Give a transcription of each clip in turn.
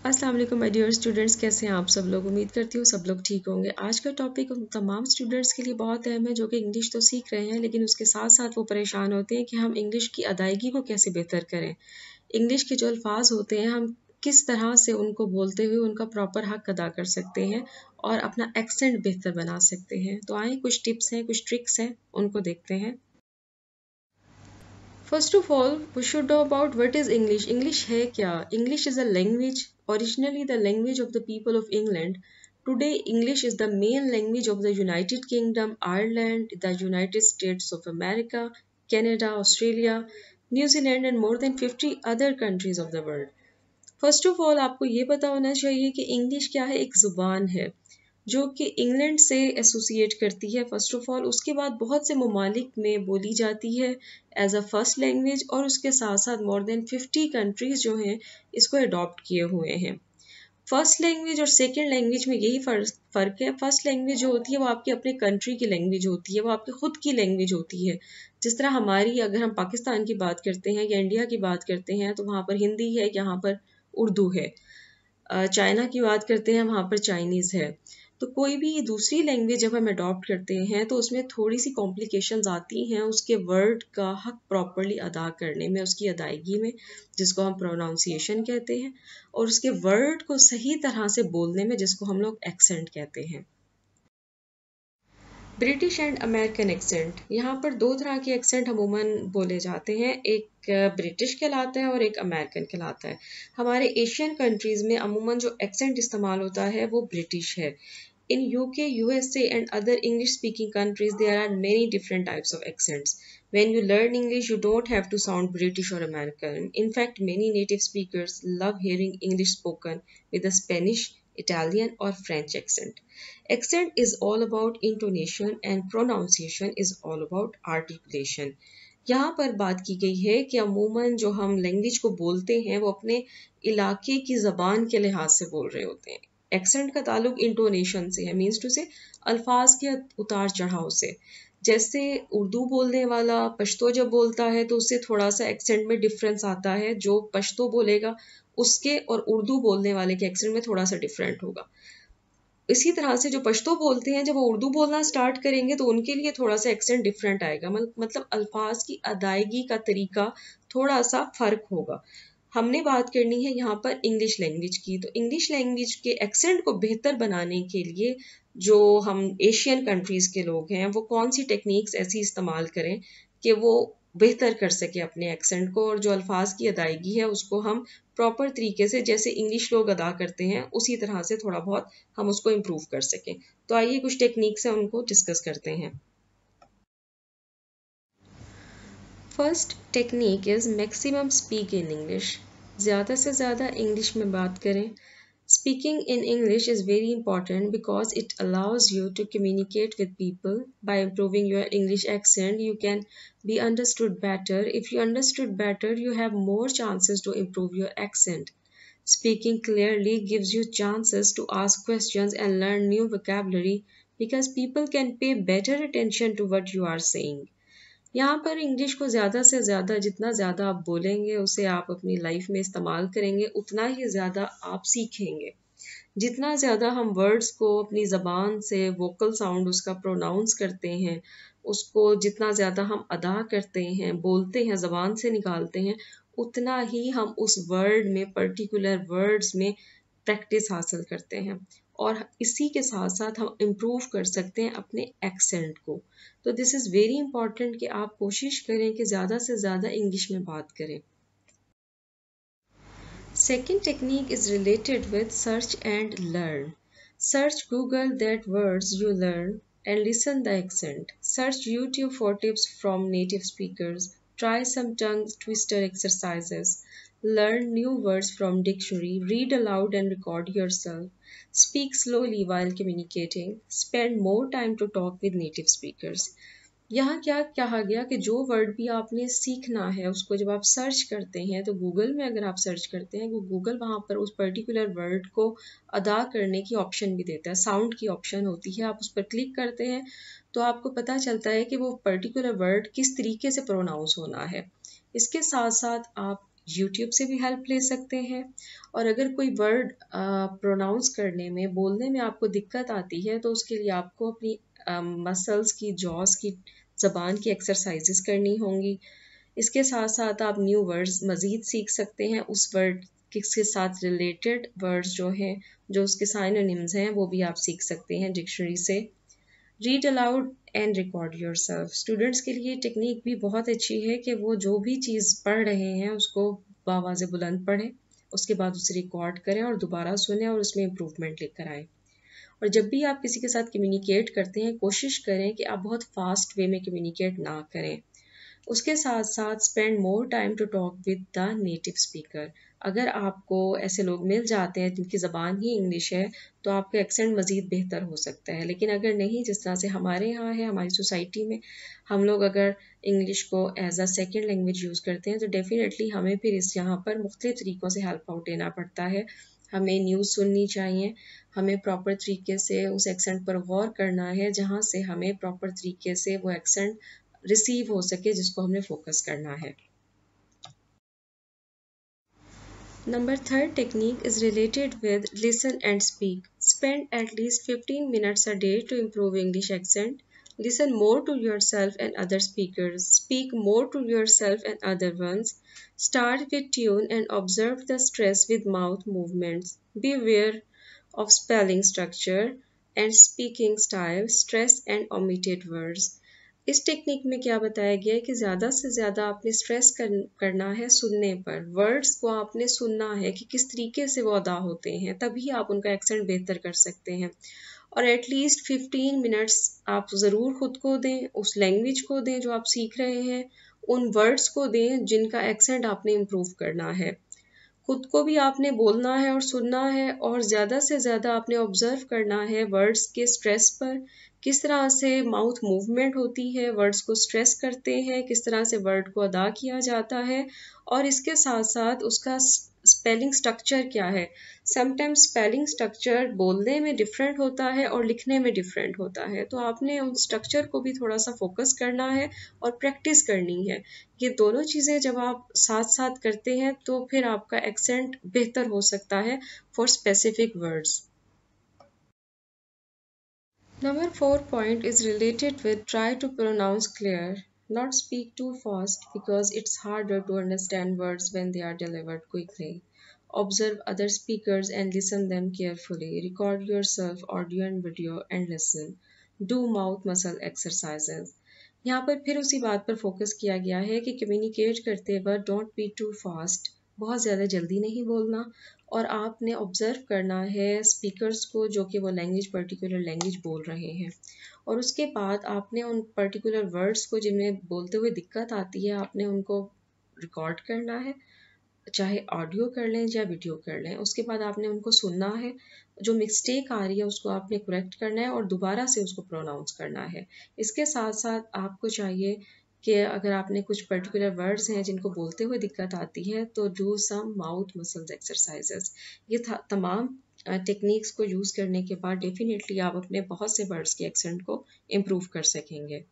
अस्सलाम वालेकुम my dear students, कैसे हैं आप सब लोग। उम्मीद करती हूँ सब लोग ठीक होंगे। आज का टॉपिक उन तमाम स्टूडेंट्स के लिए बहुत अहम है जो कि इंग्लिश तो सीख रहे हैं लेकिन उसके साथ साथ वो परेशान होते हैं कि हम इंग्लिश की अदायगी को कैसे बेहतर करें। इंग्लिश के जो अल्फाज होते हैं हम किस तरह से उनको बोलते हुए उनका प्रॉपर हक अदा कर सकते हैं और अपना एक्सेंट बेहतर बना सकते हैं। तो आए कुछ टिप्स हैं, कुछ ट्रिक्स हैं, उनको देखते हैं। First of all, we should know about what is English. English है क्या? English is a language, originally the language of the people of England. Today, English is the main language of the United Kingdom, Ireland, the United States of America, Canada, Australia, New Zealand, and more than 50 other countries of the world. First of all आपको ये पता होना चाहिए कि English क्या है। एक ज़ुबान है जो कि इंग्लैंड से एसोसिएट करती है फर्स्ट ऑफ ऑल। उसके बाद बहुत से ममालिक में बोली जाती है एज अ फर्स्ट लैंग्वेज और उसके साथ साथ मोर देन 50 कंट्रीज़ जो हैं इसको अडॉप्ट किए हुए हैं। फर्स्ट लैंग्वेज और सेकंड लैंग्वेज में यही फ़र्क है। फर्स्ट लैंग्वेज जो होती है वो आपकी अपने कंट्री की लैंग्वेज होती है, वो आपकी खुद की लैंग्वेज होती है। जिस तरह हमारी, अगर हम पाकिस्तान की बात करते हैं या इंडिया की बात करते हैं तो वहाँ पर हिंदी है, यहाँ पर उर्दू है। चाइना की बात करते हैं, वहाँ पर चाइनीज़ है। तो कोई भी दूसरी लैंग्वेज जब हम अडॉप्ट करते हैं तो उसमें थोड़ी सी कॉम्प्लिकेशंस आती हैं उसके वर्ड का हक प्रॉपरली अदा करने में, उसकी अदायगी में, जिसको हम प्रोनाउंसिएशन कहते हैं, और उसके वर्ड को सही तरह से बोलने में, जिसको हम लोग एक्सेंट कहते हैं। ब्रिटिश एंड अमेरिकन एक्सेंट, यहाँ पर दो तरह के एक्सेंट अमूमन बोले जाते हैं। एक ब्रिटिश कहलाता है और एक अमेरिकन कहलाता है। हमारे एशियन कंट्रीज़ में अमूमन जो एक्सेंट इस्तेमाल होता है वो ब्रिटिश है। In UK, USA and other English speaking countries, there are many different types of accents. When you learn English, you don't have to sound British or American. In fact, many native speakers love hearing English spoken with a Spanish, Italian or French accent. Accent is all about intonation and pronunciation is all about articulation. यहाँ पर बात की गई है कि अमूमन जो हम लैंग्वेज को बोलते हैं वो अपने इलाके की ज़बान के लिहाज से बोल रहे होते हैं। एक्सेंट का ताल्लुक इंटोनेशन से है, मीन्स टू से अल्फाज के उतार चढ़ाव से। जैसे उर्दू बोलने वाला पश्तो जब बोलता है तो उससे थोड़ा सा एक्सेंट में डिफरेंस आता है। जो पश्तो बोलेगा उसके और उर्दू बोलने वाले के एक्सेंट में थोड़ा सा डिफरेंट होगा। इसी तरह से जो पश्तो बोलते हैं जब वो उर्दू बोलना स्टार्ट करेंगे तो उनके लिए थोड़ा सा एक्सेंट डिफरेंट आएगा। मतलब अल्फाज की अदायगी का तरीका थोड़ा सा फ़र्क होगा। हमने बात करनी है यहाँ पर इंग्लिश लैंग्वेज की। तो इंग्लिश लैंग्वेज के एक्सेंट को बेहतर बनाने के लिए जो हम एशियन कंट्रीज़ के लोग हैं वो कौन सी टेक्निक्स ऐसी इस्तेमाल करें कि वो बेहतर कर सके अपने एक्सेंट को, और जो अल्फाज की अदायगी है उसको हम प्रॉपर तरीके से, जैसे इंग्लिश लोग अदा करते हैं उसी तरह से थोड़ा बहुत हम उसको इम्प्रूव कर सकें। तो आइए कुछ टेक्निक्स हैं उनको डिस्कस करते हैं। First technique is maximum speak in English. ज़्यादा से ज़्यादा इंग्लिश में बात करें। Speaking in English is very important because it allows you to communicate with people. By improving your English accent, you can be understood better. If you understood better, you have more chances to improve your accent. Speaking clearly gives you chances to ask questions and learn new vocabulary because people can pay better attention to what you are saying. यहाँ पर English को ज़्यादा से ज़्यादा, जितना ज़्यादा आप बोलेंगे उसे आप अपनी लाइफ में इस्तेमाल करेंगे उतना ही ज़्यादा आप सीखेंगे। जितना ज़्यादा हम वर्ड्स को अपनी ज़बान से वोकल साउंड उसका प्रोनाउंस करते हैं, उसको जितना ज़्यादा हम अदा करते हैं, बोलते हैं, ज़बान से निकालते हैं, उतना ही हम उस वर्ड में, पर्टिकुलर वर्ड्स में प्रैक्टिस हासिल करते हैं और इसी के साथ साथ हम इम्प्रूव कर सकते हैं अपने एक्सेंट को। तो दिस इज़ वेरी इंपॉर्टेंट कि आप कोशिश करें कि ज़्यादा से ज़्यादा इंग्लिश में बात करें। Second technique is related with search and learn. Search Google that words you learn and listen the accent. Search YouTube for tips from native speakers. Try some tongue twister exercises. Learn new words from dictionary. Read aloud and record yourself. Speak slowly while communicating. Spend more time to talk with native speakers. यहाँ क्या कहा गया कि जो word भी आपने सीखना है उसको जब आप सर्च करते हैं तो गूगल में अगर आप सर्च करते हैं तो गूगल वहाँ पर उस पर्टिकुलर वर्ड को अदा करने की ऑप्शन भी देता है। साउंड की ऑप्शन होती है, आप उस पर क्लिक करते हैं तो आपको पता चलता है कि वो पर्टिकुलर वर्ड किस तरीके से प्रोनाउंस होना है। इसके साथ साथ आप यूट्यूब से भी हेल्प ले सकते हैं। और अगर कोई वर्ड प्रोनाउंस करने में, बोलने में आपको दिक्कत आती है तो उसके लिए आपको अपनी मसल्स की, जॉस की, ज़बान की एक्सरसाइजेस करनी होंगी। इसके साथ साथ आप न्यू वर्ड्स मज़ीद सीख सकते हैं। उस वर्ड के साथ रिलेटेड वर्ड्स जो हैं, जो उसके साइनोनिम्स हैं, वो भी आप सीख सकते हैं डिक्शनरी से। Read aloud and record yourself. Students के लिए टेक्निक भी बहुत अच्छी है कि वो जो भी चीज़ पढ़ रहे हैं उसको बावाज़ बुलंद पढ़ें, उसके बाद उसे रिकॉर्ड करें और दोबारा सुने और उसमें इम्प्रूवमेंट लेकर आएँ। और जब भी आप किसी के साथ कम्युनिकेट करते हैं, कोशिश करें कि आप बहुत फास्ट वे में कम्युनिकेट ना करें। उसके साथ साथ spend more time to talk with the native speaker. अगर आपको ऐसे लोग मिल जाते हैं जिनकी ज़बान ही इंग्लिश है तो आपका एक्सेंट मज़ीद बेहतर हो सकता है। लेकिन अगर नहीं, जिस तरह से हमारे यहाँ है, हमारी सोसाइटी में हम लोग अगर इंग्लिश को as a second language use करते हैं तो डेफिनेटली हमें फिर इस यहाँ पर मुख्तलिफ तरीक़ों से हेल्प आउट लेना पड़ता है। हमें न्यूज़ सुननी चाहिए, हमें प्रॉपर तरीके से उस एक्सेंट पर गौर करना है जहाँ से हमें प्रॉपर तरीके से वो एक्सेंट रिसीव हो सके जिसको हमने फोकस करना है। Number third technique is related with listen and speak. Spend at least 15 minutes a day to improve English accent. Listen more to yourself and other speakers. Speak more to yourself and other ones. Start with tune and observe the stress with mouth movements. Be aware of spelling structure and speaking style, stress and omitted words. इस technique में क्या बताया गया है कि ज़्यादा से ज़्यादा आपने स्ट्रेस करना है सुनने पर। वर्ड्स को आपने सुनना है कि किस तरीके से वो अदा होते हैं, तभी आप उनका एक्सेंट बेहतर कर सकते हैं। और एटलीस्ट 15 मिनट्स आप ज़रूर खुद को दें, उस लैंग्वेज को दें जो आप सीख रहे हैं, उन वर्ड्स को दें जिनका एक्सेंट आपने इम्प्रूव करना है। खुद को भी आपने बोलना है और सुनना है और ज़्यादा से ज़्यादा आपने ऑब्ज़र्व करना है वर्ड्स के स्ट्रेस पर, किस तरह से माउथ मूवमेंट होती है, वर्ड्स को स्ट्रेस करते हैं, किस तरह से वर्ड को अदा किया जाता है और इसके साथ साथ उसका स्पेलिंग स्ट्रक्चर क्या है। समटाइम्स स्पेलिंग स्ट्रक्चर बोलने में डिफरेंट होता है और लिखने में डिफरेंट होता है, तो आपने उन स्ट्रक्चर को भी थोड़ा सा फोकस करना है और प्रैक्टिस करनी है। ये दोनों चीज़ें जब आप साथ साथ करते हैं तो फिर आपका एक्सेंट बेहतर हो सकता है for specific words. Number four point is related with try to pronounce clear, not speak too fast because it's harder to understand words when they are delivered quickly. Observe other speakers and listen them carefully. Record yourself audio and video and listen. Do mouth muscle exercises. यहाँ पर फिर उसी बात पर focus किया गया है कि कम्युनिकेट करते वक्त डोंट बी टू फास्ट, बहुत ज़्यादा जल्दी नहीं बोलना और आपने ऑब्ज़र्व करना है स्पीकर्स को जो कि वो लैंग्वेज, पर्टिकुलर लैंग्वेज बोल रहे हैं। और उसके बाद आपने उन पर्टिकुलर वर्ड्स को जिनमें बोलते हुए दिक्कत आती है आपने उनको रिकॉर्ड करना है, चाहे ऑडियो कर लें या वीडियो कर लें। उसके बाद आपने उनको सुनना है, जो मिस्टेक आ रही है उसको आपने करेक्ट करना है और दोबारा से उसको प्रोनाउंस करना है। इसके साथ साथ आपको चाहिए कि अगर आपने कुछ पर्टिकुलर वर्ड्स हैं जिनको बोलते हुए दिक्कत आती है तो do some mouth muscles exercises. ये तमाम टेक्निक्स को यूज़ करने के बाद डेफिनेटली आप अपने बहुत से वर्ड्स के एक्सेंट को इम्प्रूव कर सकेंगे।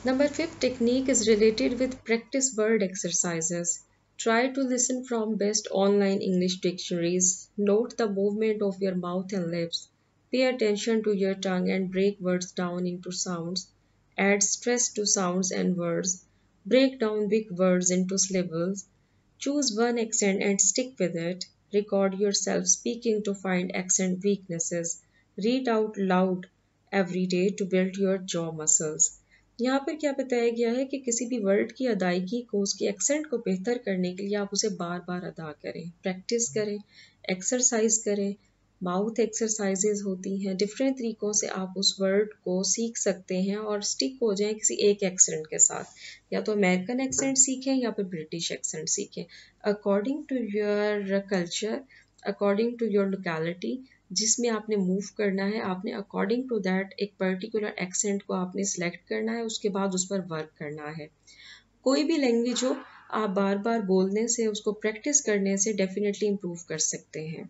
Number fifth technique is related with practice word exercises. Try to listen from best online English dictionaries. Note the movement of your mouth and lips. Pay attention to your tongue and break words down into sounds. Add stress to sounds and words. Break down big words into syllables. Choose one accent and stick with it. Record yourself speaking to find accent weaknesses. Read out loud every day to build your jaw muscles. यहाँ पर क्या बताया गया है कि किसी भी word की अदायगी को, उसके एक्सेंट को बेहतर करने के लिए आप उसे बार बार अदा करें, प्रैक्टिस करें, एक्सरसाइज करें। माउथ एक्सरसाइजेज होती हैं, डिफरेंट तरीक़ों से आप उस वर्ड को सीख सकते हैं और स्टिक हो जाएं किसी एक एक्सेंट के साथ। या तो अमेरिकन एक्सेंट सीखें या फिर ब्रिटिश एक्सेंट सीखें, according to your culture, according to your locality जिसमें आपने मूव करना है, आपने अकॉर्डिंग टू दैट एक पर्टिकुलर एक्सेंट को आपने सिलेक्ट करना है, उसके बाद उस पर वर्क करना है। कोई भी लैंग्वेज हो, आप बार बार बोलने से, उसको प्रैक्टिस करने से डेफिनेटली इम्प्रूव कर सकते हैं।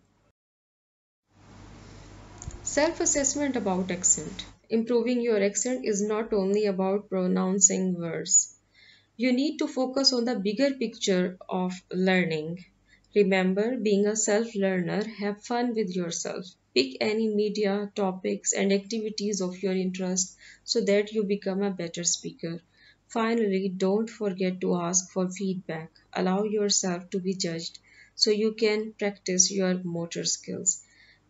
Self assessment about accent. Improving your accent is not only about pronouncing words. You need to focus on the bigger picture of learning. Remember, being a self learner, have fun with yourself. Pick any media, topics, and activities of your interest so that you become a better speaker. Finally, don't forget to ask for feedback. Allow yourself to be judged so you can practice your motor skills.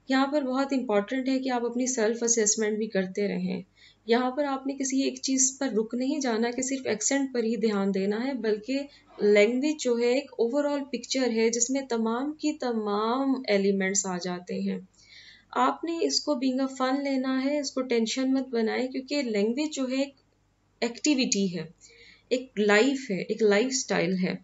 यहाँ पर बहुत important है कि आप अपनी self assessment भी करते रहें। यहाँ पर आपने किसी एक चीज़ पर रुक नहीं जाना कि सिर्फ एक्सेंट पर ही ध्यान देना है, बल्कि लैंग्वेज जो है एक ओवरऑल पिक्चर है जिसमें तमाम की तमाम एलिमेंट्स आ जाते हैं। आपने इसको बीइंग अ फन लेना है, इसको टेंशन मत बनाएं, क्योंकि लैंग्वेज जो है एक एक्टिविटी है, एक लाइफ है, एक लाइफ स्टाइल है।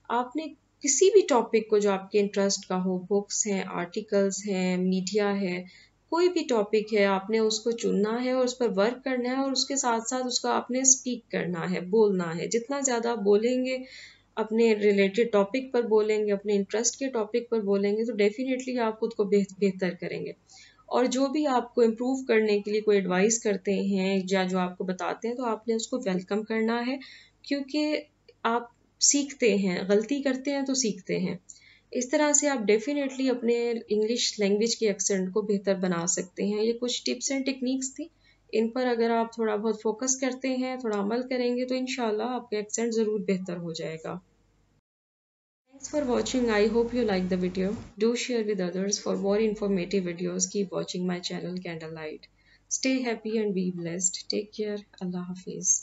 आपने किसी भी टॉपिक को जो आपके इंटरेस्ट का हो, बुक्स हैं, आर्टिकल्स हैं, मीडिया है, कोई भी टॉपिक है, आपने उसको चुनना है और उस पर वर्क करना है, और उसके साथ साथ उसका आपने स्पीक करना है, बोलना है। जितना ज़्यादा आप बोलेंगे, अपने रिलेटेड टॉपिक पर बोलेंगे, अपने इंटरेस्ट के टॉपिक पर बोलेंगे, तो डेफिनेटली आप खुद को बेहतर करेंगे। और जो भी आपको इम्प्रूव करने के लिए कोई एडवाइस करते हैं या जो आपको बताते हैं, तो आपने उसको वेलकम करना है, क्योंकि आप सीखते हैं, गलती करते हैं तो सीखते हैं। इस तरह से आप डेफिनेटली अपने इंग्लिश लैंग्वेज के एक्सेंट को बेहतर बना सकते हैं। ये कुछ टिप्स एंड टेक्निक्स थी, इन पर अगर आप थोड़ा बहुत फोकस करते हैं, थोड़ा अमल करेंगे, तो इंशाल्लाह आपका एक्सेंट ज़रूर बेहतर हो जाएगा। Thanks for watching. I hope you like the video. Do share with others. For more informative videos, keep watching my channel Candlelight. Stay happy and be blessed. Take care. Allah Hafiz.